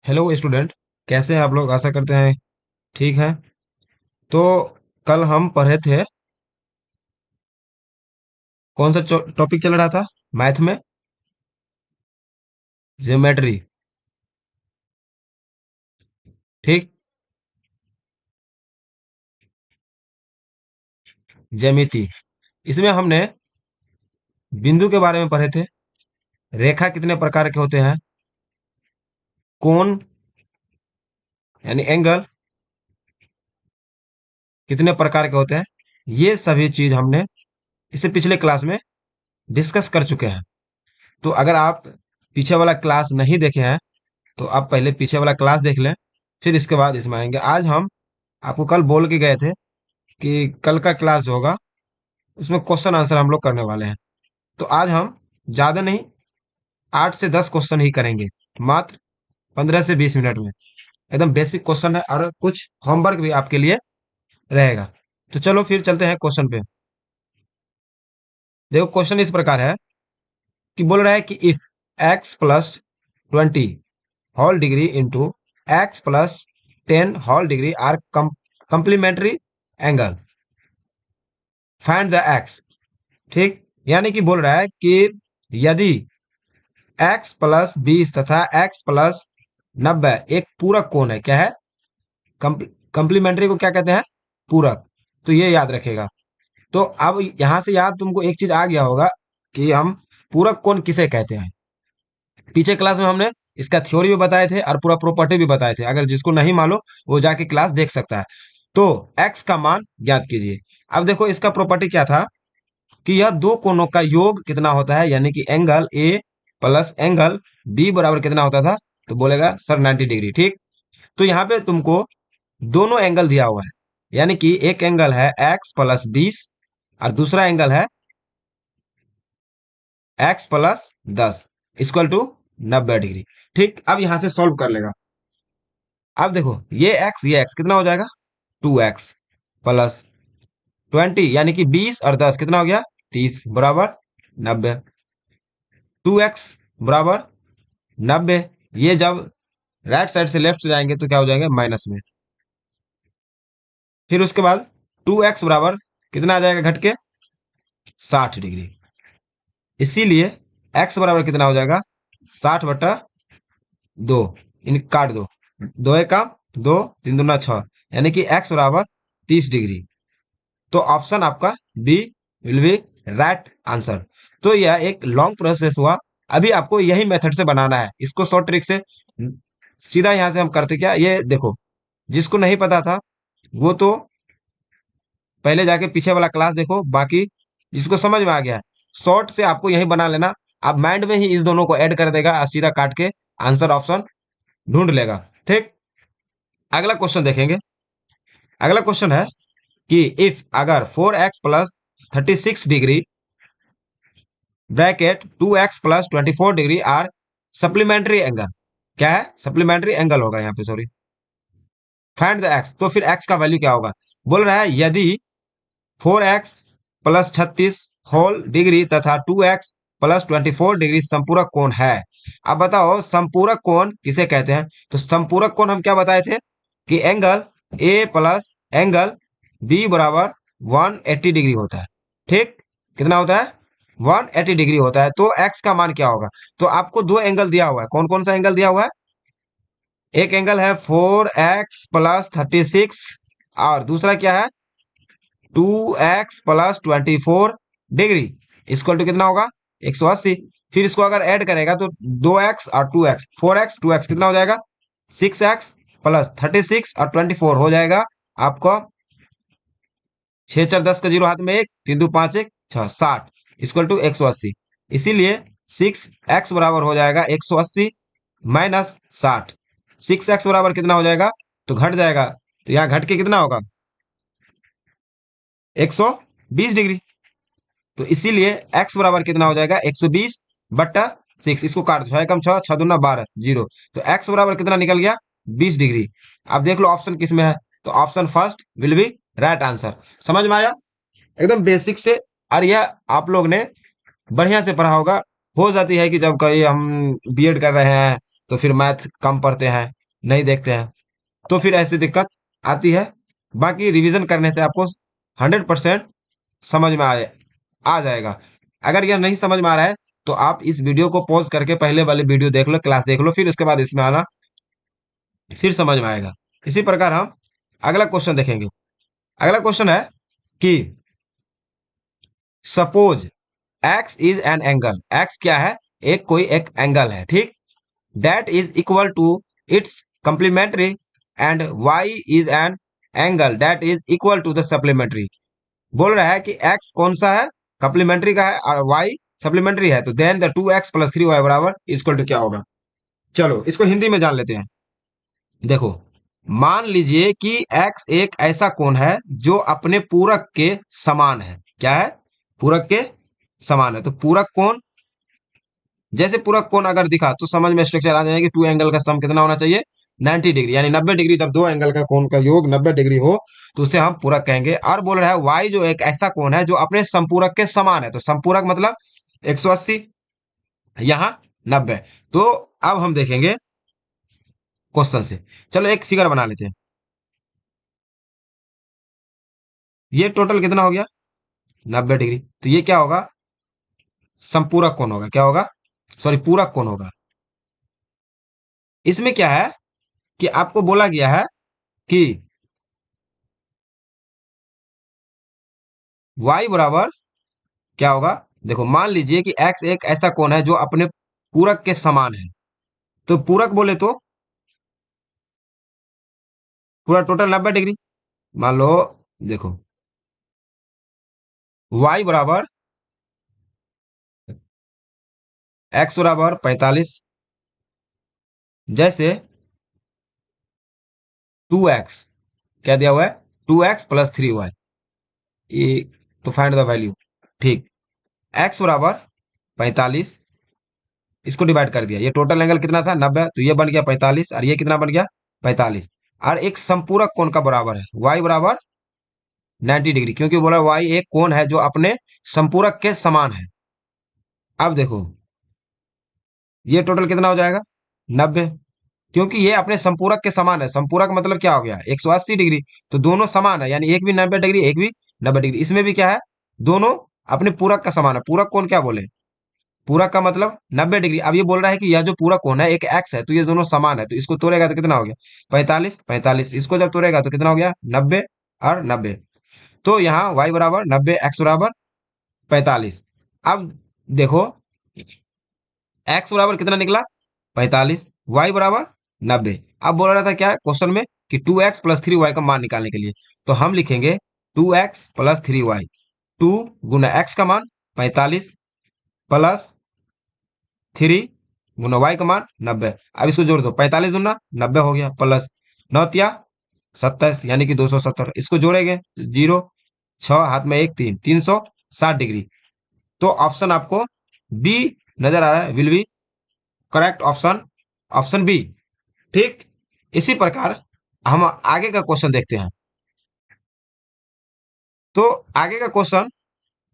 Hello student. कैसे हैं आप लोग? आशा करते हैं ठीक हैं। तो कल हम पढ़े थे, कौन सा टॉपिक चल रहा था मैथ में? ज्योमेट्री। ठीक। ज्यामिति। इसमें हमने बिंदु के बारे में पढ़े थे, रेखा कितने प्रकार के होते हैं, कोण यानी एंगल कितने प्रकार के होते हैं, ये सभी चीज हमने इससे पिछले क्लास में डिस्कस कर चुके हैं। तो अगर आप पीछे वाला क्लास नहीं देखे हैं तो आप पहले पीछे वाला क्लास देख लें, फिर इसके बाद इसमें आएंगे। आज हम आपको कल बोल के गए थे कि कल का क्लास जो होगा उसमें क्वेश्चन आंसर हम लोग करने वाले हैं। तो आज हम ज्यादा नहीं, 8 से 10 क्वेश्चन ही करेंगे, मात्र 15 से 20 मिनट में। एकदम बेसिक क्वेश्चन है और कुछ होमवर्क भी आपके लिए रहेगा। तो चलो फिर चलते हैं क्वेश्चन पे। देखो क्वेश्चन इस प्रकार है कि बोल रहा है कि if x+20 whole degree into x+10 whole degree are complementary angle, find the x। ठीक। यानी कि बोल रहा है कि यदि x+20 तथा x+90 एक पूरक कोण है। क्या है? कंप्लीमेंट्री को क्या कहते हैं? पूरक। तो ये याद रखेगा। तो अब यहां से याद तुमको एक चीज आ गया होगा कि हम पूरक कोण किसे कहते हैं। पीछे क्लास में हमने इसका थ्योरी भी बताए थे और पूरा प्रॉपर्टी भी बताए थे। अगर जिसको नहीं मालूम वो जाके क्लास देख सकता है। तो x का मान ज्ञात कीजिए। अब देखो इसका प्रॉपर्टी क्या था कि यह दो कोणों का योग कितना होता है, यानी कि angle A plus angle B बराबर कितना होता था। तो बोलेगा सर 90 डिग्री। ठीक। तो यहाँ पे तुमको दोनों एंगल दिया हुआ है, यानी कि एक एंगल है x+20 और दूसरा एंगल है x+10 इक्वल टू 90 डिग्री। ठीक। अब यहां से सॉल्व कर लेगा। अब देखो ये x कितना हो जाएगा? 2x+20 यानी कि 20 और 10 कितना हो गया? 30 बराबर 90। 2x बराबर 90। ये जब राइट साइड से लेफ्ट से जाएंगे तो क्या हो जाएंगे? माइनस में। फिर उसके बाद 2x बराबर कितना आ जाएगा घट के? 60 डिग्री। इसीलिए x बराबर कितना हो जाएगा? 60/2। इन काट दो, दो एक काम, दो तीन दूना 6, यानी कि x बराबर 30 डिग्री। तो ऑप्शन आपका B will be right answer. तो यह एक लॉन्ग प्रोसेस हुआ। अभी आपको यही मेथड से बनाना है इसको, शॉर्ट ट्रिक से। सीधा यहां से हम करते क्या, ये देखो, जिसको नहीं पता था वो तो पहले जाके पीछे वाला क्लास देखो। बाकी जिसको समझ में आ गया है, शॉर्ट से आपको यही बना लेना। आप माइंड में ही इस दोनों को ऐड कर देगा और सीधा काट के आंसर ऑप्शन ढूंढ लेगा। ठीक। अगला क्वेश्चन देखेंगे। अगला क्वेश्चन है कि इफ अगर 4x+36 degree bracket 2x+24 degree are supplementary angle. क्या है? सप्लीमेंट्री एंगल होगा यहाँ पे, सॉरी। Find the x। तो फिर x का वैल्यू क्या होगा? बोल रहा है यदि 4x+36 होल डिग्री तथा 2x+24 डिग्री संपूरक कोण है। अब बताओ संपूरक कोण किसे कहते हैं? तो संपूरक कोण हम क्या बताए थे कि angle A plus angle B बराबर 180 डिग्री होता है। ठीक। कितना होता है? 180 डिग्री होता है। तो x का मान क्या होगा? तो आपको दो एंगल दिया हुआ है। कौन कौन सा एंगल दिया हुआ है? एक एंगल है 4x+36 और दूसरा क्या है? 2x+24 डिग्री इक्वल टू कितना होगा? 180। फिर इसको अगर ऐड करेगा तो 2x और 2x, 4x 2x कितना हो जाएगा? 6x+36 और 24 हो जाएगा आपको 6×4=10 हाथ में एक, 3×2=5 6 60 इक्वल टू 180। इसीलिए 6x बराबर हो जाएगा 180 माइनस 60। 6x बराबर कितना हो जाएगा? तो घट जाएगा, तो यहाँ घट के कितना होगा? 120 डिग्री। तो इसीलिए x बराबर कितना हो जाएगा? 120/6। इसको काट दो, 6 कम 6, 6 दूना 12 जीरो। तो x बराबर कितना निकल गया? 20 डिग्री। अब देख लो ऑप्शन किस में है। तो option first will be right answer. समझ में आया? एकदम बेसिक से। और यह आप लोग ने बढ़िया से पढ़ा होगा। हो जाती है कि जब कहीं हम बीएड कर रहे हैं तो फिर मैथ कम पढ़ते हैं, नहीं देखते हैं, तो फिर ऐसी दिक्कत आती है। बाकी रिवीजन करने से आपको 100% समझ में आ जाएगा। अगर यह नहीं समझ में आ रहा है तो आप इस वीडियो को पॉज करके पहले वाले वीडियो देख लो, क्लास देख लो, फिर उसके बाद इसमें आना, फिर समझ में आएगा। इसी प्रकार हम अगला क्वेश्चन देखेंगे। अगला क्वेश्चन है कि suppose x is an angle, x क्या है, एक कोई एक एंगल है, ठीक, that is equal to its complementary, and y is an angle that is equal to the supplementary. बोल रहा है कि एक्स कौन सा है, कंप्लीमेंट्री का है, और वाई सप्लीमेंट्री है, तो then the 2x plus 3y बराबर इक्वल टू क्या होगा। चलो इसको हिंदी में जान लेते हैं। देखो, मान लीजिए कि x एक ऐसा कोण है जो अपने पूरक के समान है। क्या है, पूरक के समान है। तो पूरक कोण, जैसे पूरक कोण अगर दिखा तो समझ में स्ट्रक्चर आ जाएगा कि टू एंगल का सम कितना होना चाहिए, 90 डिग्री, यानी 90 डिग्री। जब दो एंगल का कोण का योग 90 डिग्री हो तो उसे हम पूरक कहेंगे। और बोल रहा है y जो एक ऐसा कोण है जो अपने संपूरक के समान है, तो संपूरक मतलब 180, यहाँ 90। तो अब हम देखेंगे क्वेश्चन से। चलो एक फिगर बना लेते हैं। ये टोटल कितना हो गया, 90 डिग्री। तो ये क्या होगा, संपूरक कोण होगा। क्या होगा, सॉरी पूरक कोण होगा। इसमें क्या है कि आपको बोला गया है कि y बराबर क्या होगा। देखो, मान लीजिए कि x एक ऐसा कोण है जो अपने पूरक के समान है। तो पूरक बोले तो पूरा टोटल 90 डिग्री। मान लो, देखो y बराबर x बराबर 45, जैसे 2x, क्या दिया हुआ है, 2x प्लस 3y, ये तो फाइंड द वैल्यू, ठीक। x बराबर 45, इसको डिवाइड कर दिया, ये टोटल एंगल कितना था 90, तो ये बन गया 45, और ये कितना बन गया 45। और एक संपूरक कोण का बराबर है, y बराबर 90 डिग्री, क्योंकि बोला y एक कोण है जो अपने संपूरक के समान है। अब देखो ये टोटल कितना हो जाएगा 90, क्योंकि ये अपने संपूरक के समान है। संपूरक मतलब क्या हो गया, 180 डिग्री। तो दोनों समान है, यानी एक भी 90 डिग्री, एक भी 90 डिग्री। इसमें भी क्या है, दोनों अपने पूरक का समान है। पूरक कोण क्या बोले, पूरक का मतलब 90 डिग्री। अब ये बोल रहा है कि यह जो पूरक कोण है एक एक्स है, तो ये दोनों समान है, तो इसको तोड़ेगा तो कितना हो गया 45, 45, इसको जब तोड़ेगा तो कितना हो गया 90 और 90। तो यहाँ y बराबर 90, x बराबर 45। अब देखो x बराबर कितना निकला 45, y बराबर 90। अब बोल रहा था क्या क्वेश्चन में कि 2x प्लस 3y का मान निकालने के लिए, तो हम लिखेंगे 2x प्लस 3y, 2 गुना x का मान 45 प्लस 3 गुना y का मान 90। अब इसको जोड़ दो, 45 गुना 90 हो गया, प्लस 9 27, यानी कि 270। इसको जोड़ेंगे, 0 6 हाथ में 1 3, 360 डिग्री। तो ऑप्शन आपको बी नजर आ रहा है, will be correct option, option B, ठीक। इसी प्रकार हम आगे का क्वेश्चन देखते हैं। तो आगे का क्वेश्चन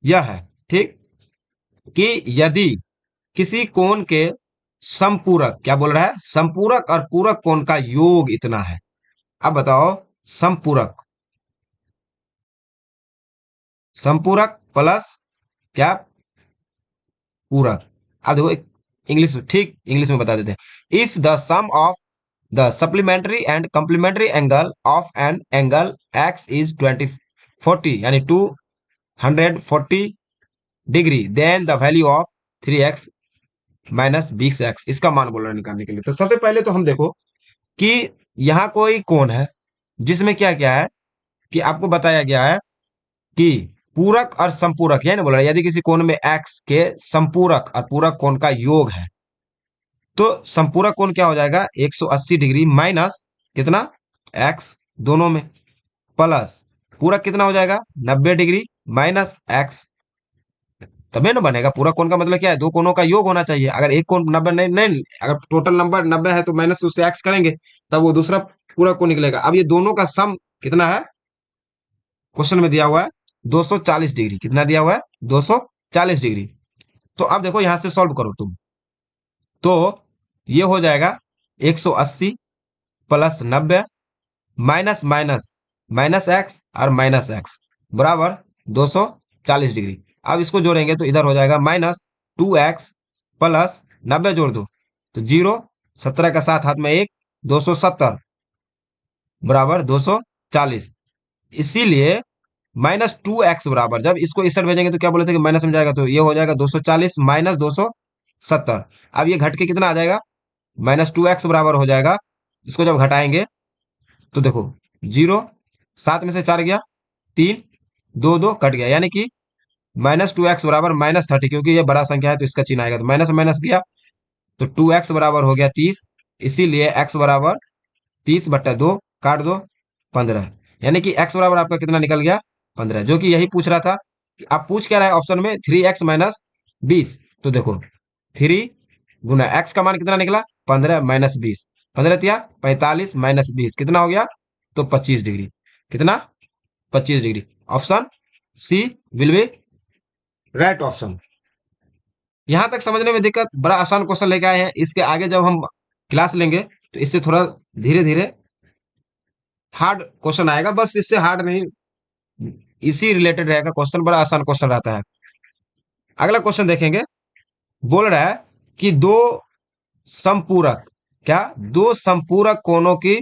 यह है, ठीक, कि यदि किसी कोण के समपूरक, क्या बोल रहा है, समपूरक और पूरक कोण का योग इतना है। अब बताओ, समपूरक, समपूरक प्लस क्या, पूरक। अब देखो इंग्लिश, ठीक, इंग्लिश में बता देते हैं। If the sum of the supplementary and complementary angle of an angle x is 40 यानी 240 degree, then the value of 3x minus 20x, इसका मान बोल रहे हैं निकालने के लिए। तो सबसे पहले तो हम देखो कि यहाँ कोई कोण है जिसमें क्या क्या है कि आपको बताया गया है कि पूरक और संपूरक, यानी बोल रहा है यदि किसी कोण में x के संपूरक और पूरक कोण का योग है, तो संपूरक कोण क्या हो जाएगा 180 डिग्री माइनस कितना x दोनों में, प्लस पूरक कितना हो जाएगा 90 डिग्री माइनस x। तबे ना बनेगा पूरक कोण का मतलब क्या है, दो कोणों का योग होना चाहिए। अगर एक कोण 90 नहीं, नहीं, अगर टोटल नंबर 90 है तो माइनस उससे x करेंगे, तब वो दूसरा पूरक कोण निकलेगा। अब ये दोनों का सम कितना है, क्वेश्चन में दिया हुआ है 240 डिग्री। कितना दिया हुआ है 240 डिग्री। तो अब देखो यहां से सॉल्व करो तुम, तो ये हो जाएगा 180 plus 90 minus minus minus x और माइनस एक्स बराबर 240 डिग्री। अब इसको जोड़ेंगे तो इधर हो जाएगा माइनस 2x प्लस 90 जोड़ दो तो 0, 17 का साथ हाथ में एक, 270 बराबर 240। इसीलिए -2x बराबर, जब इसको इस साइड भेजेंगे तो क्या बोले थे कि माइनस में जाएगा, तो ये हो जाएगा 240 माइनस 270। अब ये घट के कितना आ जाएगा, -2x बराबर हो जाएगा। इसको जब घटाएंगे तो देखो 0, 7 में से 4 गया 3, 2 2 कट गया, यानी कि -2x बराबर -30, क्योंकि ये बड़ा संख्या है तो इसका चिन्ह आएगा, तो माइनस माइनस गया तो 2x बराबर हो गया 30। इसीलिए x बराबर 30/2 काट दो 15, यानी कि x बराबर आपका कितना निकल गया 15, जो कि यही पूछ रहा था। आप पूछ क्या रहा है ऑप्शन में 3x माइनस 20। तो देखो 3 गुना x का मान कितना निकला 15 माइनस 20, 15 तिया 45 माइनस 20 कितना हो गया, तो 25 डिग्री। कितना 25 degree. Option C will be right option. यहां तक समझने में दिक्कत, बड़ा आसान क्वेश्चन लेके आए हैं। इसके आगे जब हम क्लास लेंगे तो इससे थोड़ा धीरे धीरे हार्ड क्वेश्चन आएगा, बस इससे हार्ड नहीं, इसी रिलेटेड रहेगा क्वेश्चन, बड़ा आसान क्वेश्चन रहता है। अगला क्वेश्चन देखेंगे, बोल रहा है कि क्या दो संपूरक कोणों की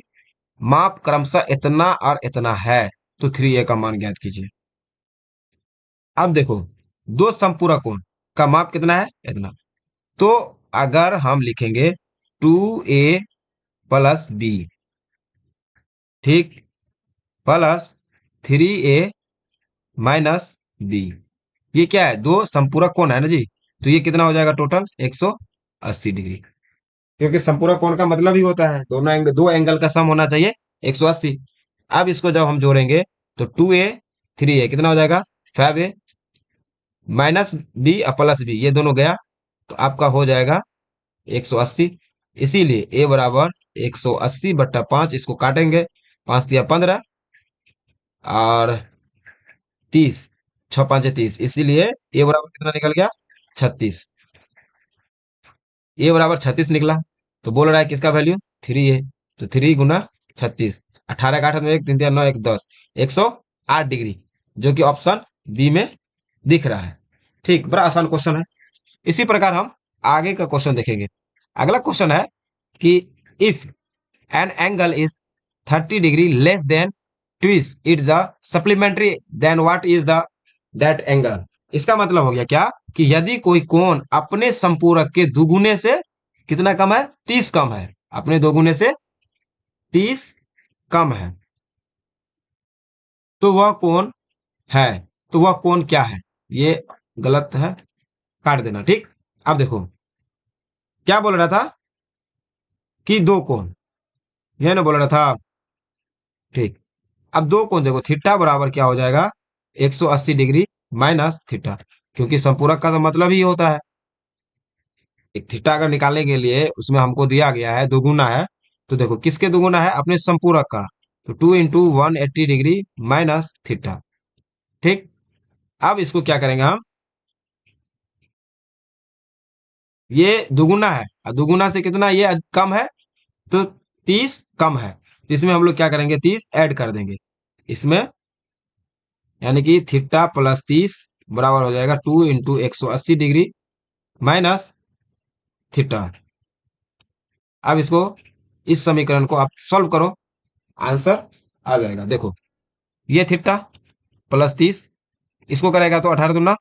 माप क्रमशः इतना और इतना है, तो 3a का मान ज्ञात कीजिए। अब देखो दो संपूरक कोण का माप कितना है, इतना। तो अगर हम लिखेंगे 2a प्लस बी, ठीक, प्लस 3a माइनस बी, ये क्या है, दो संपूरक कोण है ना जी। तो ये कितना हो जाएगा टोटल 180 डिग्री, क्योंकि संपूरक कोण का मतलब ही होता है दोनों एंगल, दो एंगल का सम होना चाहिए 180। अब इसको जब हम जोड़ेंगे तो 2a 3a कितना हो जाएगा 5a माइनस बी और प्लस बी, ये दोनों गया तो आपका हो जाएगा 180। इसीलिए a बराबर 180/5, इसको काटेंगे 5 तिया 15 और 30, 6 5 30, इसीलिए a बराबर कितना निकल गया 36। a बराबर 36 निकला, तो बोल रहा है किसका वैल्यू 3a, तो 3 गुना 36, 18 का 8 में 1, 3 9 1 10, 108 डिग्री, जो कि ऑप्शन बी में दिख रहा है। ठीक, बड़ा आसान क्वेश्चन है। इसी प्रकार हम आगे का क्वेश्चन देखेंगे। अगला क्वेश्चन है कि if an angle is 30 degree less than twice its a supplementary then what is the that angle. इसका मतलब हो गया क्या कि यदि कोई कोण अपने संपूरक के दुगुने से कितना कम है, 30 कम है, अपने दोगुने से 30 कम है, तो वह कोण है, तो वह कोण क्या है। ये गलत है, काट देना, ठीक। अब देखो क्या बोल रहा था कि दो कोण, यह ना बोल रहा था, ठीक। अब दो कोण देखो, थीटा बराबर क्या हो जाएगा 180 डिग्री माइनस थीटा, क्योंकि संपूरक का तो मतलब ही होता है, एक थीटा अगर निकालने के लिए उसमें हमको दिया गया है दोगुना है, तो देखो किसके दोगुना है, अपने संपूरक का, तो 2 इंटू 180 डिग्री माइनस थीटा, ठीक। अब इसको क्या करेंगे हम, ये दुगुना है और दुगुना से कितना ये कम है, तो 30 कम है, तो इसमें हम लोग क्या करेंगे 30 ऐड कर देंगे इसमें, यानी कि थीटा प्लस 30 बराबर हो जाएगा 2 इंटू 180 डिग्री माइनस थीटा। अब इसको, इस समीकरण को आप सॉल्व करो, आंसर आ जाएगा। देखो ये थीटा प्लस 30, इसको करेगा तो 18 दूना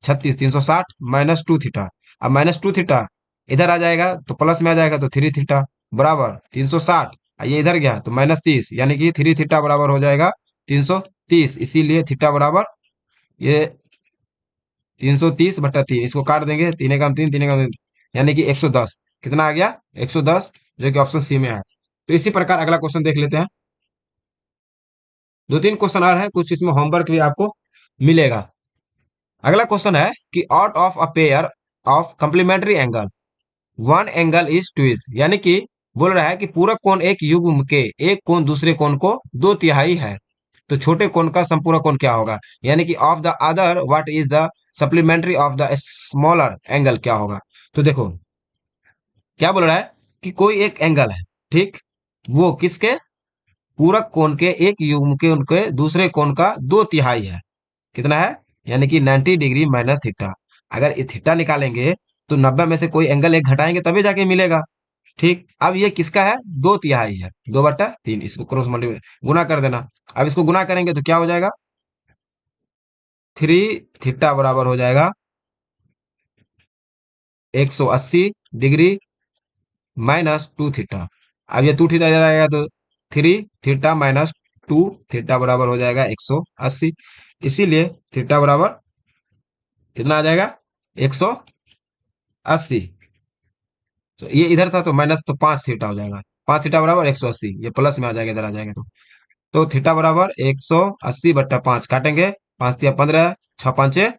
36, 360 माइनस 2 थीटा। अब माइनस 2 थीटा इधर आ जाएगा तो प्लस में आ जाएगा, तो 3 थीटा बराबर 360, ये इधर गया तो माइनस 30, यानी कि 3 थीटा बराबर हो जाएगा 330। इसीलिए थीटा बराबर ये 330/3, इसको काट देंगे, 3 एकम 3, 3 एकम 3, यानी कि 110, कितना आ गया 110, जो कि ऑप्शन सी में है। तो इसी प्रकार अगला क्वेश्चन देख लेते हैं। दो तीन क्वेश्चन और है, कुछ इसमें होमवर्क भी आपको मिलेगा। अगला क्वेश्चन है कि out of a pair of complementary angle one angle is twice, यानी कि बोल रहा है कि पूरक कोण एक युग्म के एक कोण दूसरे कोण को 2/3 है, तो छोटे कोण का संपूरक कोण क्या होगा, यानी कि of the other what is the supplementary of the smaller angle क्या होगा। तो देखो क्या बोल रहा है कि कोई एक एंगल है, ठीक, वो किसके? पूरक कोण के एक युग्म के उनके दूसरे कोण का 2/3 है। कितना है? यानी कि 90 डिग्री माइनस थीटा। अगर ये थीटा निकालेंगे तो 90 में से कोई एंगल एक घटाएंगे तभी जाके मिलेगा। ठीक, अब ये किसका है? 2/3 है, 2/3। इसको क्रॉस मल्टीप्लाई गुना कर देना। अब इसको गुना करेंगे तो क्या हो जाएगा? 3 थीटा बराबर हो जाएगा 180 डिग्री माइनस 2 थीटा। अब ये 2 थीटा इधर आएगा तो 3 थीटा माइनस 2 थीटा बराबर हो जाएगा 180। इसीलिए थीटा बराबर कितना आ जाएगा? 180। तो ये इधर था तो माइनस, तो 5 थीटा हो जाएगा। 5 थीटा बराबर 180, ये प्लस में आ जाएगा, इधर आ जाएगा तो थीटा बराबर 180/5 काटेंगे। 5 × 3 = 15, 6 × 5 =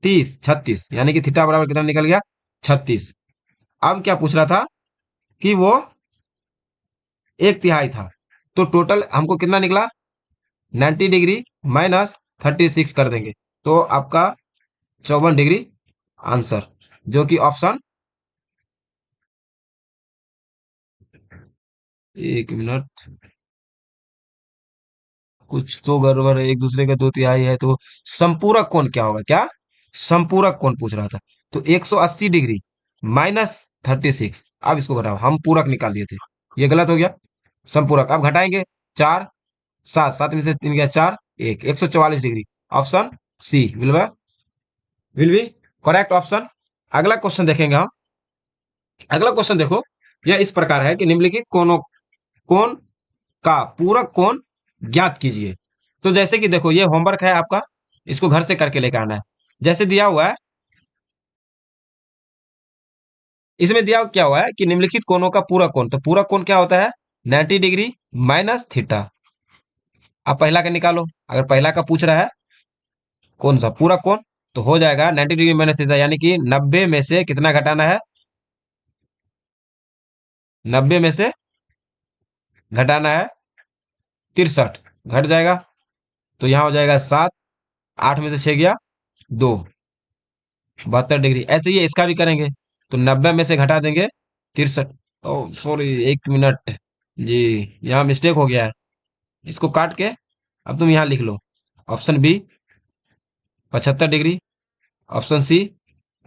30, 36। यानी कि थीटा बराबर कितना निकल गया? 36। अब क्या पूछ रहा था कि वो 1/3 था, तो टोटल हमको कितना निकला? 90 डिग्री माइनस 36 कर देंगे तो आपका 54 डिग्री आंसर, जो कि ऑप्शन, 1 मिनट, कुछ तो गड़बड़ है, एक दूसरे का 2/3 है तो संपूरक कोण क्या होगा? क्या संपूरक कोण पूछ रहा था? तो 180 डिग्री माइनस 36। अब इसको घटाओ, हम पूरक निकाल दिए थे, ये गलत हो गया। संपूरक अब घटाएंगे। 4 7, 7 में से 3 गया 4, 144 degree. Option C will be correct option. अगला क्वेश्चन देखेंगे हम। अगला क्वेश्चन देखो, यह इस प्रकार है कि निम्नलिखित कोणों कोण का पूरक कोण ज्ञात कीजिए। तो जैसे कि देखो, ये होमवर्क है आपका, इसको घर से करके लेकर आना है। जैसे दिया हुआ है, इसमें दिया क्या हुआ है कि निम्नलिखित कोणों का पूरक कोण, तो पूरक कोण क्या होता है? 90 डिग्री माइनस थीटा। अब पहला का निकालो। अगर पहला का पूछ रहा है कौन सा पूरक कोण, तो हो जाएगा 90 डिग्री माइनस थीटा, यानी कि 90 में से कितना घटाना है? 90 में से घटाना है 63, घट जाएगा तो यहाँ हो जाएगा 7। 8 में से 6 गया 2, 72 डिग्री। ऐसे ही इसका भी करेंगे तो 90 में से घटा देंगे 63। ओ सॉरी, 1 मिनट जी, यहाँ मिस्टेक हो गया है। इसको काट के अब तुम यहाँ लिख लो, option B 75 degree, option C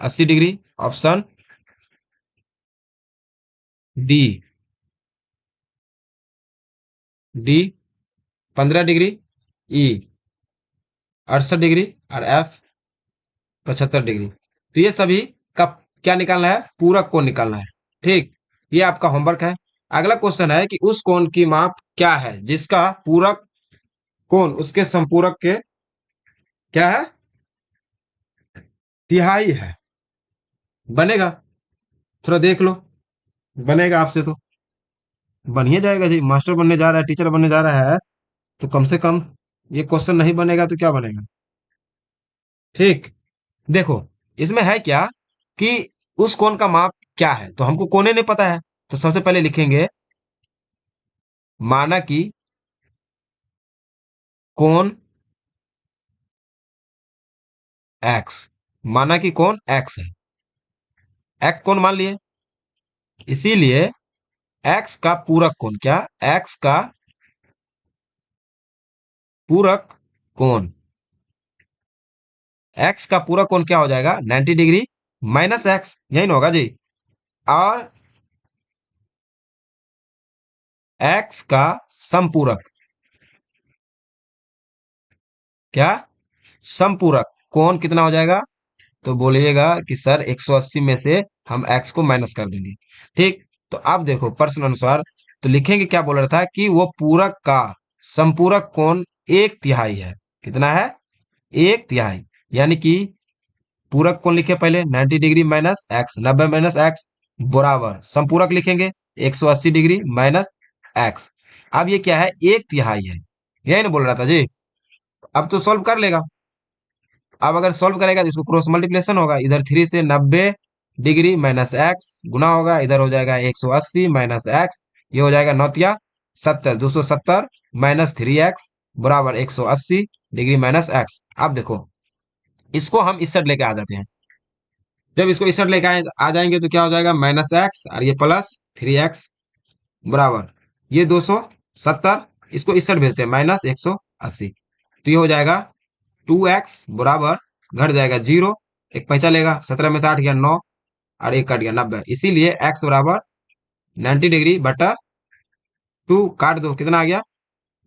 80 degree, option D D 15 degree, E 68 degree और एफ 75 डिग्री। तो ये सभी का क्या निकालना है? पूरक कोण निकालना है। ठीक, ये आपका होमवर्क है। अगला क्वेश्चन है कि उस कोण की माप क्या है जिसका पूरक कोण उसके संपूरक के क्या है? तिहाई है। बनेगा? थोड़ा देख लो, बनेगा आपसे तो बन ही जाएगा जी। मास्टर बनने जा रहा है, टीचर बनने जा रहा है, तो कम से कम ये क्वेश्चन नहीं बनेगा तो क्या बनेगा? ठीक, देखो, इसमें है क्या कि उस कोण का माप क्या है, तो हमको कोने नहीं पता है। तो सबसे पहले लिखेंगे माना कि कोण एक्स, माना कि कोण एक्स है, एक्स कोण मान लिए। इसीलिए एक्स का पूरक कोण क्या? एक्स का पूरक कोण, एक्स का पूरक कोण क्या हो जाएगा? 90 डिग्री माइनस एक्स, यही ना होगा जी। और एक्स का संपूरक क्या? संपूरक कोण कितना हो जाएगा? तो बोलिएगा कि सर 180 में से हम एक्स को माइनस कर देंगे। ठीक, तो अब देखो प्रश्न अनुसार, तो लिखेंगे क्या बोल रहा था कि वो पूरक का संपूरक कोण 1/3 है। कितना है? 1/3। यानी कि पूरक कोण लिखे पहले 90 degree minus x, 90 minus x बराबर संपूरक लिखेंगे 180 डिग्री माइनस एक्स। अब ये क्या है? 1/3 है, यही ना बोल रहा था जी। अब तो सॉल्व कर लेगा। अब अगर सॉल्व करेगा तो इसको क्रॉस मल्टीप्लिकेशन होगा, इधर 3 से 90 डिग्री माइनस एक्स गुना होगा, इधर हो जाएगा 180 माइनस एक्स, ये हो जाएगा 9 × 7 = 70, 270 माइनस 3x बराबर 180 डिग्री माइनस एक्स। अब देखो, इसको हम इस साइड लेके आ जाते हैं। जब इसको इस साइड लेके आ जाएंगे तो क्या हो जाएगा? माइनस एक्स और ये प्लस 3x बराबर ये 270, इसको इस साइड भेजते हैं, -180। तो ये हो जाएगा 2x बराबर, घट जाएगा 0, एक पैंचा लेगा, 17 में से 8 गया 9, और एक कट गया 90। इसीलिए x बराबर 90 डिग्री बटा 2, काट दो, कितना आ गया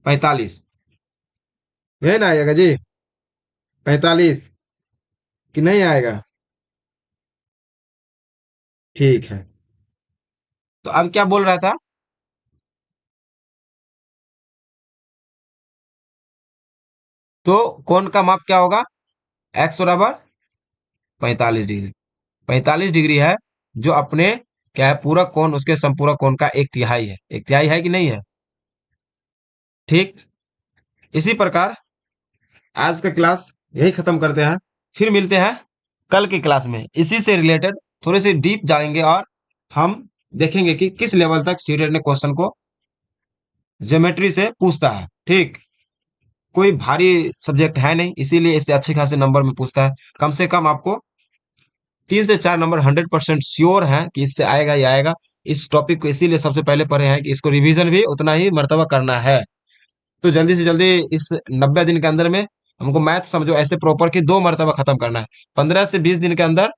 45। है ना आएगा जी 45 कि नहीं आएगा? ठीक है। तो अब क्या बोल रहा था? तो कोण का माप क्या होगा? x बराबर 45 डिग्री। 45 डिग्री है जो अपने क्या है, पूरा कोण, उसके संपूरक कोण का एक तिहाई है। एक तिहाई है कि नहीं है? ठीक। इसी प्रकार आज का क्लास यही खत्म करते हैं, फिर मिलते हैं कल की क्लास में। इसी से रिलेटेड थोड़े से डीप जाएंगे और हम देखेंगे कि किस लेवल तक सीटेट ने क्वेश्चन को ज्योमेट्री से पूछता है। ठीक। कोई भारी सब्जेक्ट है नहीं, इसीलिए इससे अच्छे खासे नंबर में पूछता है। कम से कम आपको 3 से 4 नंबर 100% श्योर है कि इससे आएगा ही आएगा। इस टॉपिक को इसीलिए सबसे पहले पढ़े हैं कि इसको रिवीजन भी उतना ही मर्तबा करना है। तो जल्दी से जल्दी इस 90 दिन के अंदर में हमको मैथ समझो ऐसे प्रॉपर कि 2 मर्तबा खत्म करना है। 15 से 20 दिन के अंदर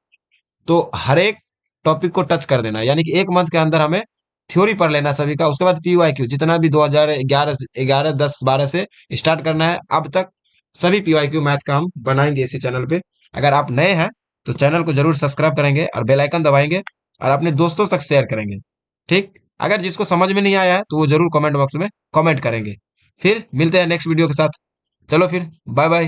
तो हर एक टॉपिक को टच कर देना है, यानी कि एक मंथ के अंदर हमें थ्योरी पढ़ लेना है सभी का। उसके बाद पीवाईक्यू जितना भी 2011 11 10 12 से स्टार्ट करना है अब तक, सभी पीवाईक्यू मैथ का हम बनाएंगे इसी चैनल पे। अगर आप नए हैं तो चैनल को जरूर सब्सक्राइब करेंगे और बेल आइकन दबाएंगे और अपने दोस्तों तक शेयर करेंगे। ठीक। अगर जिसको समझ में नहीं आया है तो वो जरूर कमेंट बॉक्स में कमेंट करेंगे। फिर मिलते हैं नेक्स्ट वीडियो के साथ। चलो फिर, बाय बाय।